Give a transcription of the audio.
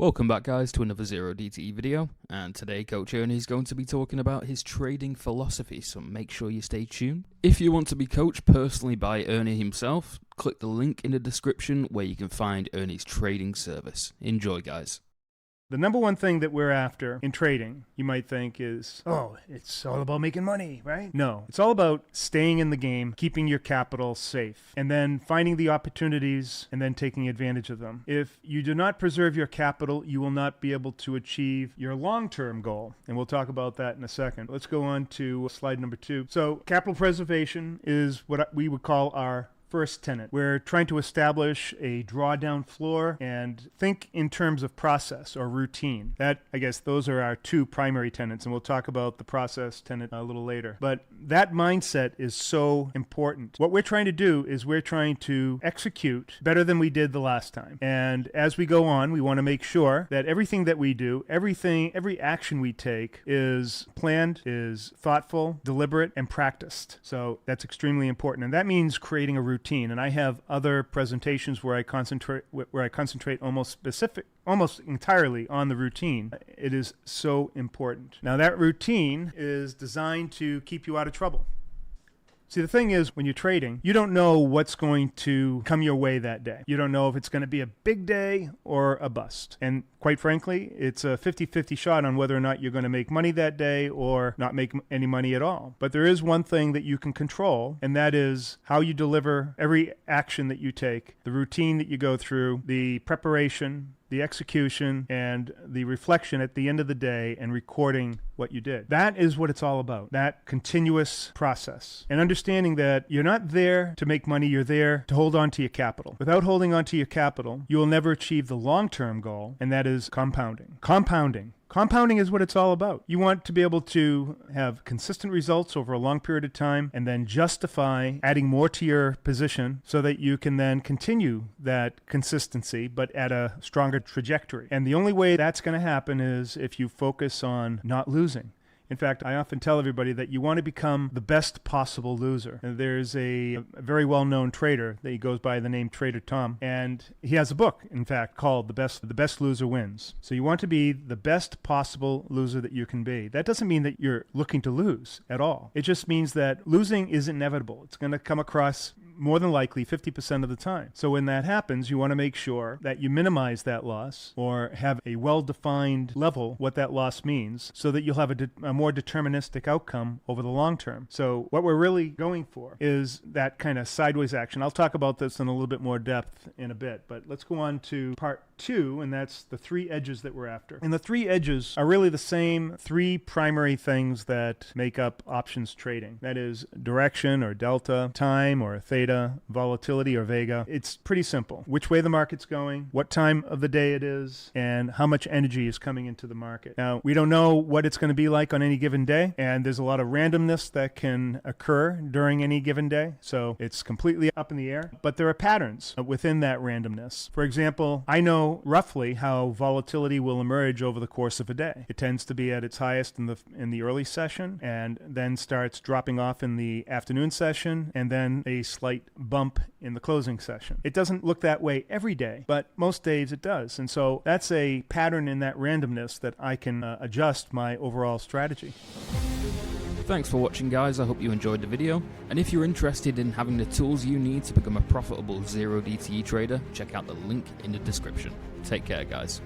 Welcome back guys to another Zero DTE video, and today Coach Ernie is going to be talking about his trading philosophy, so make sure you stay tuned. If you want to be coached personally by Ernie himself, click the link in the description where you can find Ernie's trading service. Enjoy guys. The number one thing that we're after in trading, you might think is, oh, it's all about making money, right? No, it's all about staying in the game, keeping your capital safe, and then finding the opportunities and then taking advantage of them. If you do not preserve your capital, you will not be able to achieve your long-term goal. And we'll talk about that in a second. Let's go on to slide number 2. So capital preservation is what we would call our first tenet. We're trying to establish a drawdown floor and think in terms of process or routine. I guess those are our two primary tenets, and we'll talk about the process tenet a little later. But that mindset is so important. What we're trying to do is we're trying to execute better than we did the last time. And as we go on, we want to make sure that everything that we do, every action we take is planned, is thoughtful, deliberate, and practiced. So that's extremely important. And that means creating a routine. And I have other presentations where I concentrate almost entirely on the routine. It is so important. Now that routine is designed to keep you out of trouble. See, the thing is, when you're trading, you don't know what's going to come your way that day. You don't know if it's going to be a big day or a bust. And quite frankly, it's a 50-50 shot on whether or not you're going to make money that day or not make any money at all. But there is one thing that you can control, and that is how you deliver every action that you take, the routine that you go through, the preparation, the execution, and the reflection at the end of the day and recording what you did. That is what it's all about, that continuous process. And understanding that you're not there to make money, you're there to hold on to your capital. Without holding on to your capital, you will never achieve the long-term goal, and that is compounding. Compounding is what it's all about. You want to be able to have consistent results over a long period of time and then justify adding more to your position so that you can then continue that consistency but at a stronger trajectory. And the only way that's going to happen is if you focus on not losing. In fact, I often tell everybody that you want to become the best possible loser. And there's a very well-known trader that he goes by the name Trader Tom, and he has a book, in fact, called The Best Loser Wins. So you want to be the best possible loser that you can be. That doesn't mean that you're looking to lose at all. It just means that losing is inevitable. It's going to come across more than likely 50% of the time. So when that happens, you want to make sure that you minimize that loss or have a well-defined level what that loss means so that you'll have a more deterministic outcome over the long term. So what we're really going for is that kind of sideways action. I'll talk about this in a little bit more depth in a bit, but let's go on to part 2, and that's the 3 edges that we're after. And the 3 edges are really the same 3 primary things that make up options trading. That is direction or delta, time or theta, volatility or vega. It's pretty simple. Which way the market's going, what time of the day it is, and how much energy is coming into the market. Now, we don't know what it's going to be like on any given day, and there's a lot of randomness that can occur during any given day, so it's completely up in the air. But there are patterns within that randomness. For example, I know roughly how volatility will emerge over the course of a day. It tends to be at its highest in the early session and then starts dropping off in the afternoon session and then a slight bump in the closing session. It doesn't look that way every day, but most days it does. And so that's a pattern in that randomness that I can adjust my overall strategy. Thanks for watching guys, I hope you enjoyed the video, and if you're interested in having the tools you need to become a profitable Zero DTE trader, check out the link in the description. Take care guys.